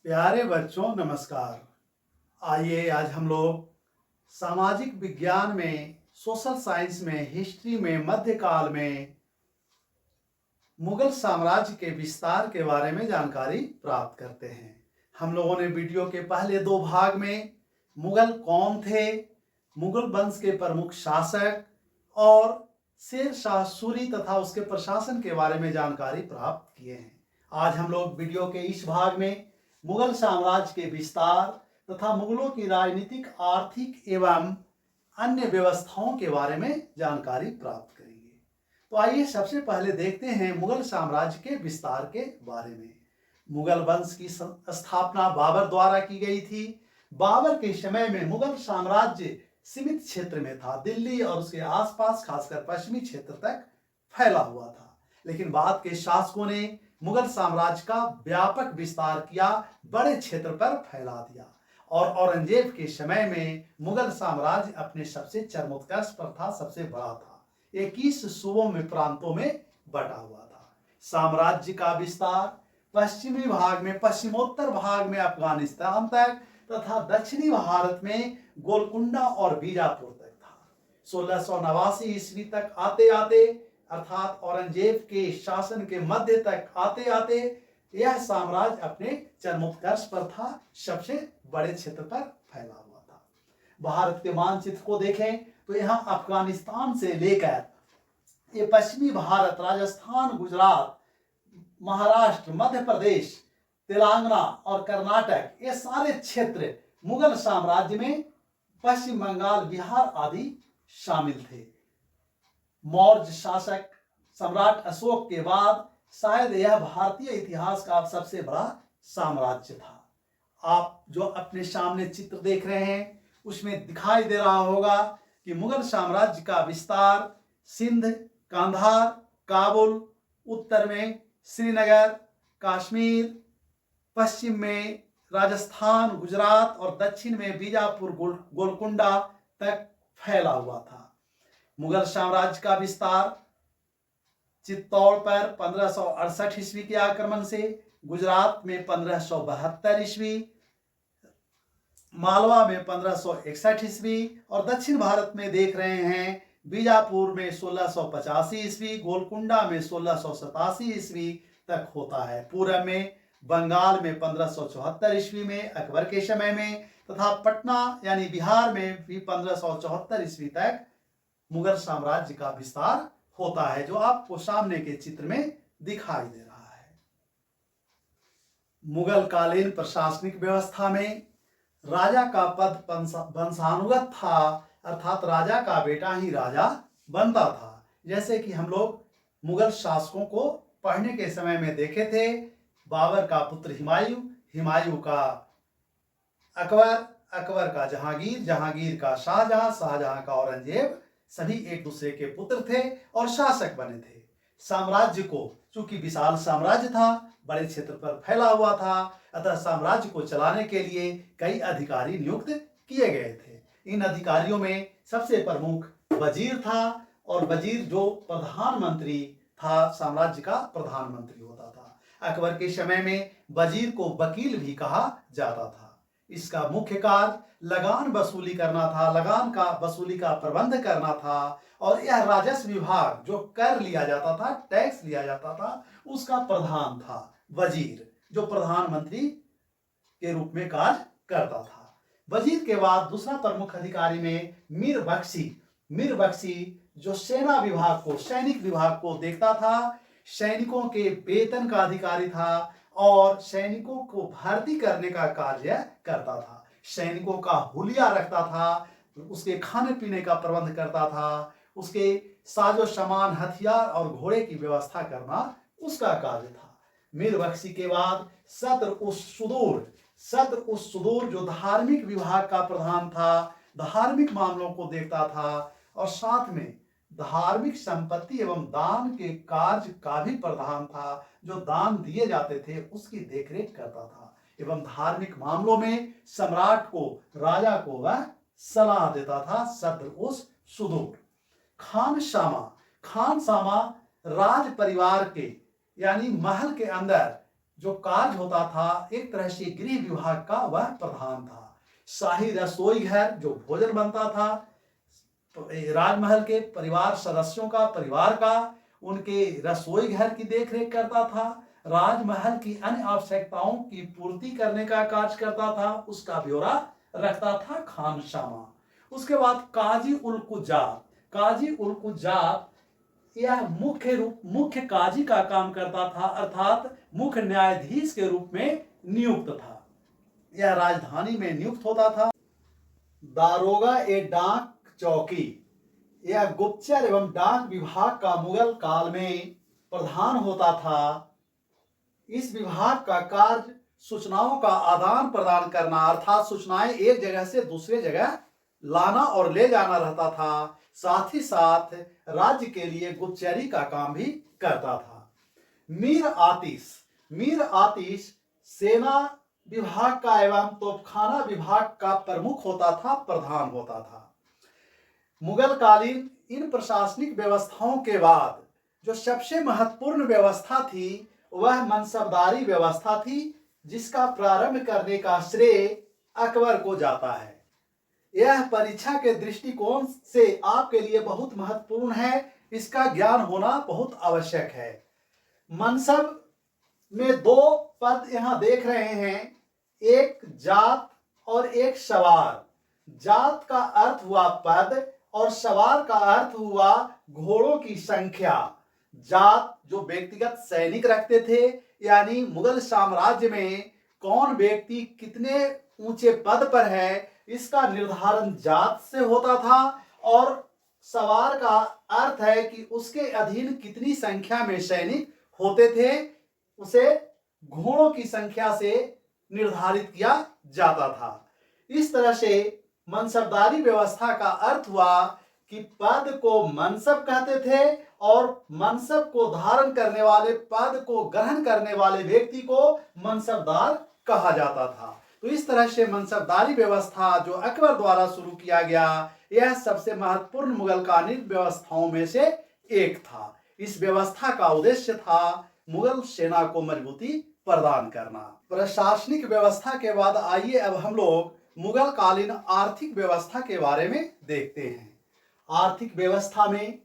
प्यारे बच्चों नमस्कार। आइए आज हम लोग सामाजिक विज्ञान में, सोशल साइंस में, हिस्ट्री में, मध्यकाल में मुगल साम्राज्य के विस्तार के बारे में जानकारी प्राप्त करते हैं। हम लोगों ने वीडियो के पहले दो भाग में मुगल कौन थे, मुगल वंश के प्रमुख शासक और शेर शाह सूरी तथा उसके प्रशासन के बारे में जानकारी प्राप्त किए हैं। आज हम लोग वीडियो के इस भाग में मुगल साम्राज्य के विस्तार तथा मुगलों की राजनीतिक, आर्थिक एवं अन्य व्यवस्थाओं के बारे में जानकारी प्राप्त करेंगे। तो आइए सबसे पहले देखते हैं मुगल साम्राज्य के विस्तार के बारे में। मुगल वंश की स्थापना बाबर द्वारा की गई थी। बाबर के समय में मुगल साम्राज्य सीमित क्षेत्र में था, दिल्ली और उसके आसपास खासकर पश्चिमी क्षेत्र तक फैला हुआ था। लेकिन बाद के शासकों ने मुगल साम्राज्य का व्यापक विस्तार किया, बड़े क्षेत्र पर फैला दिया और औरंगजेब के समय में मुगल साम्राज्य अपने सबसे चरमोत्कर्ष पर था, सबसे बड़ा था। 21 सूबों में, प्रांतों में बटा हुआ था। साम्राज्य का विस्तार पश्चिमी भाग में, पश्चिमोत्तर भाग में अफगानिस्तान तक तथा दक्षिणी भारत में गोलकुंडा और बीजापुर तक था। 1689 ईस्वी तक आते आते, अर्थात औरंगजेब के शासन के मध्य तक आते आते यह साम्राज्य अपने चरमोत्कर्ष पर था, सबसे बड़े क्षेत्र पर फैला हुआ था। भारत के मानचित्र को देखें तो यहाँ अफगानिस्तान से लेकर ये पश्चिमी भारत, राजस्थान, गुजरात, महाराष्ट्र, मध्य प्रदेश, तेलंगाना और कर्नाटक, ये सारे क्षेत्र मुगल साम्राज्य में पश्चिम बंगाल, बिहार आदि शामिल थे। मौर्य शासक सम्राट अशोक के बाद शायद यह भारतीय इतिहास का सबसे बड़ा साम्राज्य था। आप जो अपने सामने चित्र देख रहे हैं उसमें दिखाई दे रहा होगा कि मुगल साम्राज्य का विस्तार सिंध, कांधार, काबुल, उत्तर में श्रीनगर, कश्मीर, पश्चिम में राजस्थान, गुजरात और दक्षिण में बीजापुर, गोलकुंडा तक फैला हुआ था। मुगल साम्राज्य का विस्तार चित्तौड़ पर 1568 ईस्वी के आक्रमण से, गुजरात में 1572 ईस्वी, मालवा में 1561 ईस्वी और दक्षिण भारत में देख रहे हैं बीजापुर में 1685 ईस्वी, गोलकुंडा में 1687 ईस्वी तक होता है। पूर्व में बंगाल में 1574 ईस्वी में अकबर के समय में तथा पटना यानी बिहार में भी 1574 ईस्वी तक मुगल साम्राज्य का विस्तार होता है, जो आपको सामने के चित्र में दिखाई दे रहा है। मुगल कालीन प्रशासनिक व्यवस्था में राजा का पद वंशानुगत था, अर्थात राजा का बेटा ही राजा बनता था। जैसे कि हम लोग मुगल शासकों को पढ़ने के समय में देखे थे, बाबर का पुत्र हिमायू, हिमायू का अकबर, अकबर का जहांगीर, जहांगीर का शाहजहां, शाहजहां का औरंगजेब, सभी एक दूसरे के पुत्र थे और शासक बने थे। साम्राज्य को, चूंकि विशाल साम्राज्य था, बड़े क्षेत्र पर फैला हुआ था, अतः साम्राज्य को चलाने के लिए कई अधिकारी नियुक्त किए गए थे। इन अधिकारियों में सबसे प्रमुख वजीर था और वजीर जो प्रधानमंत्री था, साम्राज्य का प्रधानमंत्री होता था। अकबर के समय में वजीर को वकील भी कहा जाता था। इसका मुख्य कार्य लगान वसूली करना था, लगान का वसूली का प्रबंध करना था और यह राजस्व विभाग जो कर लिया जाता था, टैक्स लिया जाता था, उसका प्रधान था वजीर, जो प्रधानमंत्री के रूप में कार्य करता था। वजीर के बाद दूसरा प्रमुख अधिकारी में मीर बख्शी, मीर बख्शी जो सेना विभाग को, सैनिक विभाग को देखता था, सैनिकों के वेतन का अधिकारी था और सैनिकों को भर्ती करने का कार्य करता था। सैनिकों का हुलिया रखता था, उसके खाने पीने का प्रबंध करता था, उसके साजो सामान, हथियार और घोड़े की व्यवस्था करना उसका कार्य था। मीर बख्शी के बाद सद्र उस सुदूर जो धार्मिक विभाग का प्रधान था, धार्मिक मामलों को देखता था और साथ में धार्मिक संपत्ति एवं दान के कार्य का भी प्रधान था, जो दान दिए जाते थे उसकी देखरेख करता था एवं धार्मिक मामलों में सम्राट को, राजा को वह सलाह देता था। सद्र उस सुदूर। खान सामा राज परिवार के यानी महल के अंदर जो कार्य होता था एक तरह से गृह विभाग का वह प्रधान था। शाही रसोई घर जो भोजन बनता था राजमहल के परिवार सदस्यों का, परिवार का, उनके रसोई घर की देखरेख करता था। राजमहल की अन्य आवश्यकताओं की पूर्ति करने का कार्य करता था, उसका ब्यौरा रखता था खानसामा। उसके बाद काजी उल कुज्जात। काजी उल कुज्जात यह मुख्य काजी का काम करता था, अर्थात मुख्य न्यायाधीश के रूप में नियुक्त था। यह राजधानी में नियुक्त होता था। दारोगा ए डाक चौकी, यह गुप्तचर एवं डाक विभाग का मुगल काल में प्रधान होता था। इस विभाग का कार्य सूचनाओं का आदान प्रदान करना, अर्थात सूचनाएं एक जगह से दूसरे जगह लाना और ले जाना रहता था। साथ ही साथ राज्य के लिए गुप्तचरी का काम भी करता था। मीर आतिश सेना विभाग का एवं तोपखाना विभाग का प्रमुख होता था, प्रधान होता था। मुगल कालीन इन प्रशासनिक व्यवस्थाओं के बाद जो सबसे महत्वपूर्ण व्यवस्था थी वह मनसबदारी व्यवस्था थी, जिसका प्रारंभ करने का श्रेय अकबर को जाता है। यह परीक्षा के दृष्टिकोण से आपके लिए बहुत महत्वपूर्ण है, इसका ज्ञान होना बहुत आवश्यक है। मनसब में दो पद यहां देख रहे हैं, एक जात और एक सवार। जात का अर्थ हुआ पद और सवार का अर्थ हुआ घोड़ों की संख्या। जात जो व्यक्तिगत सैनिक रखते थे, यानी मुगल साम्राज्य में कौन व्यक्ति कितने ऊंचे पद पर है इसका निर्धारण जात से होता था, और सवार का अर्थ है कि उसके अधीन कितनी संख्या में सैनिक होते थे, उसे घोड़ों की संख्या से निर्धारित किया जाता था। इस तरह से मनसबदारी व्यवस्था का अर्थ हुआ कि पद को मनसब कहते थे और मनसब को धारण करने वाले, पद को ग्रहण करने वाले व्यक्ति को मनसबदार कहा जाता था। तो इस तरह से मनसबदारी व्यवस्था जो अकबर द्वारा शुरू किया गया, यह सबसे महत्वपूर्ण मुगलकालीन व्यवस्थाओं में से एक था। इस व्यवस्था का उद्देश्य था मुगल सेना को मजबूती प्रदान करना। प्रशासनिक व्यवस्था के बाद आइए अब हम लोग मुगल कालीन आर्थिक व्यवस्था के बारे में देखते हैं। आर्थिक व्यवस्था में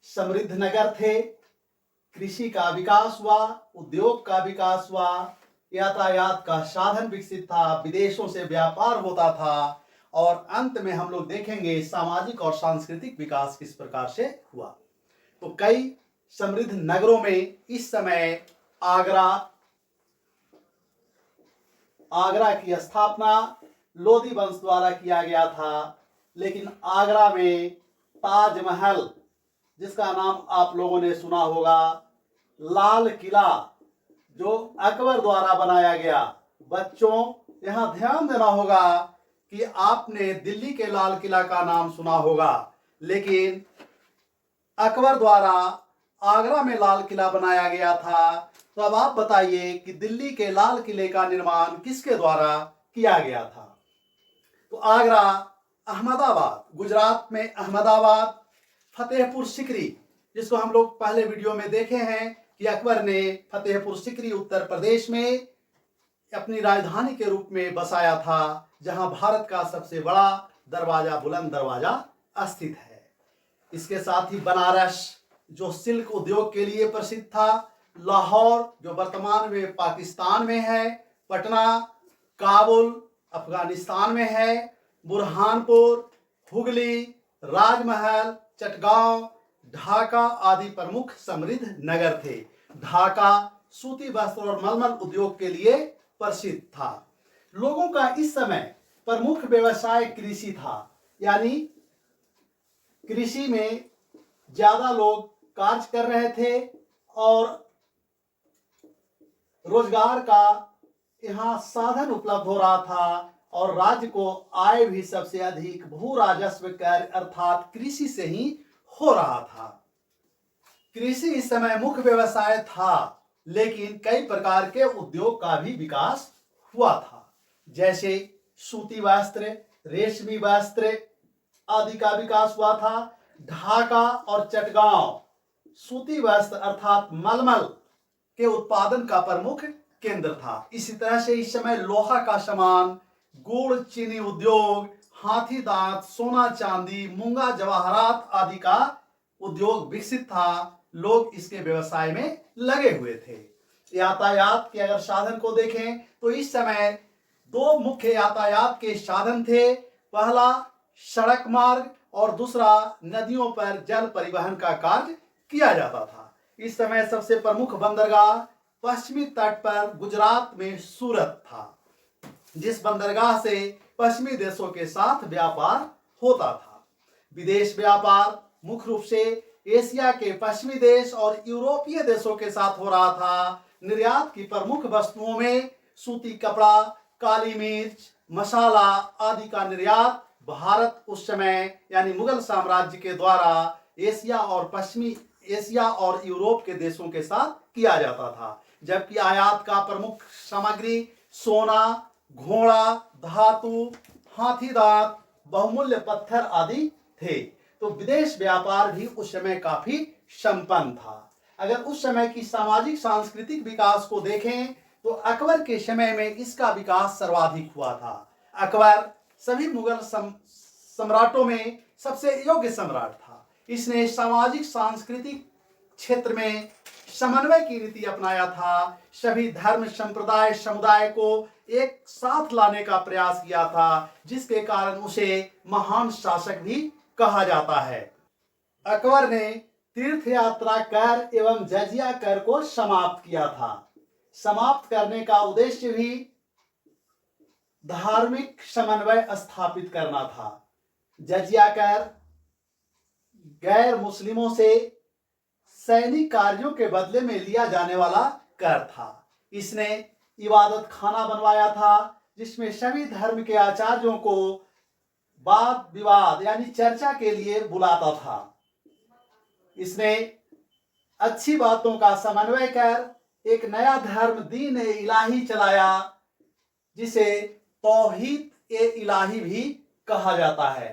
समृद्ध नगर थे, कृषि का विकास हुआ, उद्योग का विकास हुआ, यातायात का साधन विकसित था, विदेशों से व्यापार होता था, और अंत में हम लोग देखेंगे सामाजिक और सांस्कृतिक विकास किस प्रकार से हुआ। तो कई समृद्ध नगरों में इस समय आगरा की स्थापना लोधी वंश द्वारा किया गया था। लेकिन आगरा में ताजमहल, जिसका नाम आप लोगों ने सुना होगा, लाल किला जो अकबर द्वारा बनाया गया। बच्चों यहां ध्यान देना होगा कि आपने दिल्ली के लाल किला का नाम सुना होगा, लेकिन अकबर द्वारा आगरा में लाल किला बनाया गया था। तो अब आप बताइए कि दिल्ली के लाल किले का निर्माण किसके द्वारा किया गया था? तो आगरा, अहमदाबाद, गुजरात में अहमदाबाद, फतेहपुर सिकरी, जिसको हम लोग पहले वीडियो में देखे हैं कि अकबर ने फतेहपुर सिकरी उत्तर प्रदेश में अपनी राजधानी के रूप में बसाया था, जहां भारत का सबसे बड़ा दरवाजा, बुलंद दरवाजा स्थित है। इसके साथ ही बनारस जो सिल्क उद्योग के लिए प्रसिद्ध था, लाहौर जो वर्तमान में पाकिस्तान में है, पटना, काबुल अफगानिस्तान में है, बुरहानपुर, हुगली, राजमहल, चटगांव, ढाका आदि प्रमुख समृद्ध नगर थे। ढाका सूती वस्त्र और मलमल उद्योग के लिए प्रसिद्ध था। लोगों का इस समय प्रमुख व्यवसाय कृषि था, यानी कृषि में ज्यादा लोग कार्य कर रहे थे और रोजगार का यहाँ साधन उपलब्ध हो रहा था, और राज्य को आय भी सबसे अधिक भू राजस्व कर अर्थात कृषि से ही हो रहा था। कृषि इस समय मुख्य व्यवसाय था, लेकिन कई प्रकार के उद्योग का भी विकास हुआ था, जैसे सूती वस्त्र, रेशमी वस्त्र आदि का विकास हुआ था। ढाका और चटगांव सूती वस्त्र अर्थात मलमल के उत्पादन का प्रमुख केंद्र था। इसी तरह से इस समय लोहा का सामान, गुड़ चीनी उद्योग, हाथी दांत, सोना चांदी, मूंगा जवाहरात आदि का उद्योग विकसित था। लोग इसके व्यवसाय में लगे हुए थे। यातायात के अगर साधन को देखें तो इस समय दो मुख्य यातायात के साधन थे। पहला सड़क मार्ग और दूसरा नदियों पर जल परिवहन का कार्य किया जाता था। इस समय सबसे प्रमुख बंदरगाह पश्चिमी तट पर गुजरात में सूरत था, जिस बंदरगाह से पश्चिमी देशों के साथ व्यापार होता था। विदेश व्यापार मुख्य रूप से एशिया के पश्चिमी देश और यूरोपीय देशों के साथ हो रहा था। निर्यात की प्रमुख वस्तुओं में सूती कपड़ा, काली मिर्च, मसाला आदि का निर्यात भारत उस समय यानी मुगल साम्राज्य के द्वारा एशिया और यूरोप के देशों के साथ किया जाता था। जबकि आयात का प्रमुख सामग्री सोना, घोड़ा, धातु, हाथी दांत, बहुमूल्य पत्थर आदि थे। तो विदेश व्यापार भी उस समय काफी संपन्न था। अगर उस समय की सामाजिक सांस्कृतिक विकास को देखें तो अकबर के समय में इसका विकास सर्वाधिक हुआ था। अकबर सभी मुगल सम्राटों में सबसे योग्य सम्राट था। इसने सामाजिक सांस्कृतिक क्षेत्र में समन्वय की नीति अपनाया था। सभी धर्म, संप्रदाय, समुदाय को एक साथ लाने का प्रयास किया था, जिसके कारण उसे महान शासक भी कहा जाता है। अकबर ने तीर्थ यात्रा कर एवं जजिया कर को समाप्त किया था। समाप्त करने का उद्देश्य भी धार्मिक समन्वय स्थापित करना था। जजिया कर गैर मुस्लिमों से सैनिक कार्यों के बदले में लिया जाने वाला कर था। इसने इबादत खाना बनवाया था, जिसमें सभी धर्म के आचार्यों को वाद विवाद यानी चर्चा के लिए बुलाता था। इसने अच्छी बातों का समन्वय कर एक नया धर्म दीन ए इलाही चलाया, जिसे तौहीद ए इलाही भी कहा जाता है।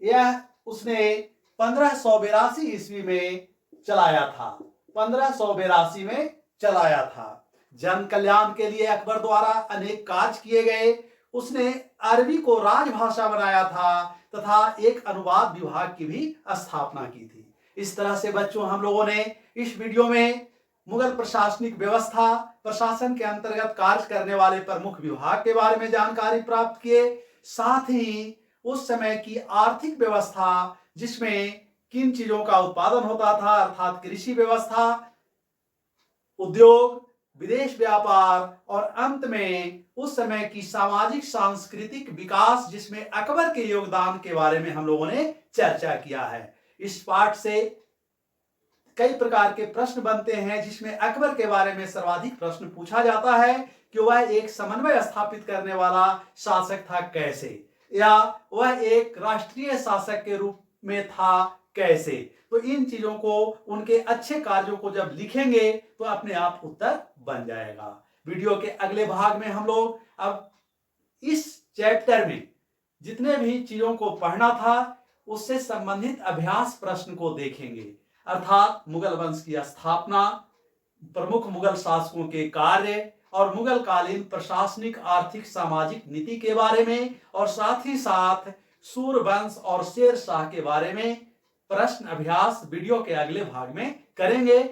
यह उसने 1582 ईस्वी में चलाया था। 1582 में चलाया था। जन कल्याण के लिए अकबर द्वारा अनेक कार्य किए गए। उसने अरबी को राजभाषा बनाया था तथा एक अनुवाद विभाग की भी स्थापना की थी। इस तरह से बच्चों, हम लोगों ने इस वीडियो में मुगल प्रशासनिक व्यवस्था, प्रशासन के अंतर्गत कार्य करने वाले प्रमुख विभाग के बारे में जानकारी प्राप्त किए। साथ ही उस समय की आर्थिक व्यवस्था, जिसमें किन चीजों का उत्पादन होता था, अर्थात कृषि व्यवस्था, उद्योग, विदेश व्यापार और अंत में उस समय की सामाजिक सांस्कृतिक विकास, जिसमें अकबर के योगदान के बारे में हम लोगों ने चर्चा किया है। इस पाठ से कई प्रकार के प्रश्न बनते हैं, जिसमें अकबर के बारे में सर्वाधिक प्रश्न पूछा जाता है कि वह एक समन्वय स्थापित करने वाला शासक था कैसे, या वह एक राष्ट्रीय शासक के रूप में था कैसे। तो इन चीजों को, उनके अच्छे कार्यों को जब लिखेंगे तो अपने आप उत्तर बन जाएगा। वीडियो के अगले भाग में हम लोग अब इस चैप्टर में जितने भी चीजों को पढ़ना था उससे संबंधित अभ्यास प्रश्न को देखेंगे, अर्थात मुगल वंश की स्थापना, प्रमुख मुगल शासकों के कार्य और मुगल कालीन प्रशासनिक, आर्थिक, सामाजिक नीति के बारे में, और साथ ही साथ सूरवंश और शेर शाह के बारे में प्रश्न अभ्यास वीडियो के अगले भाग में करेंगे।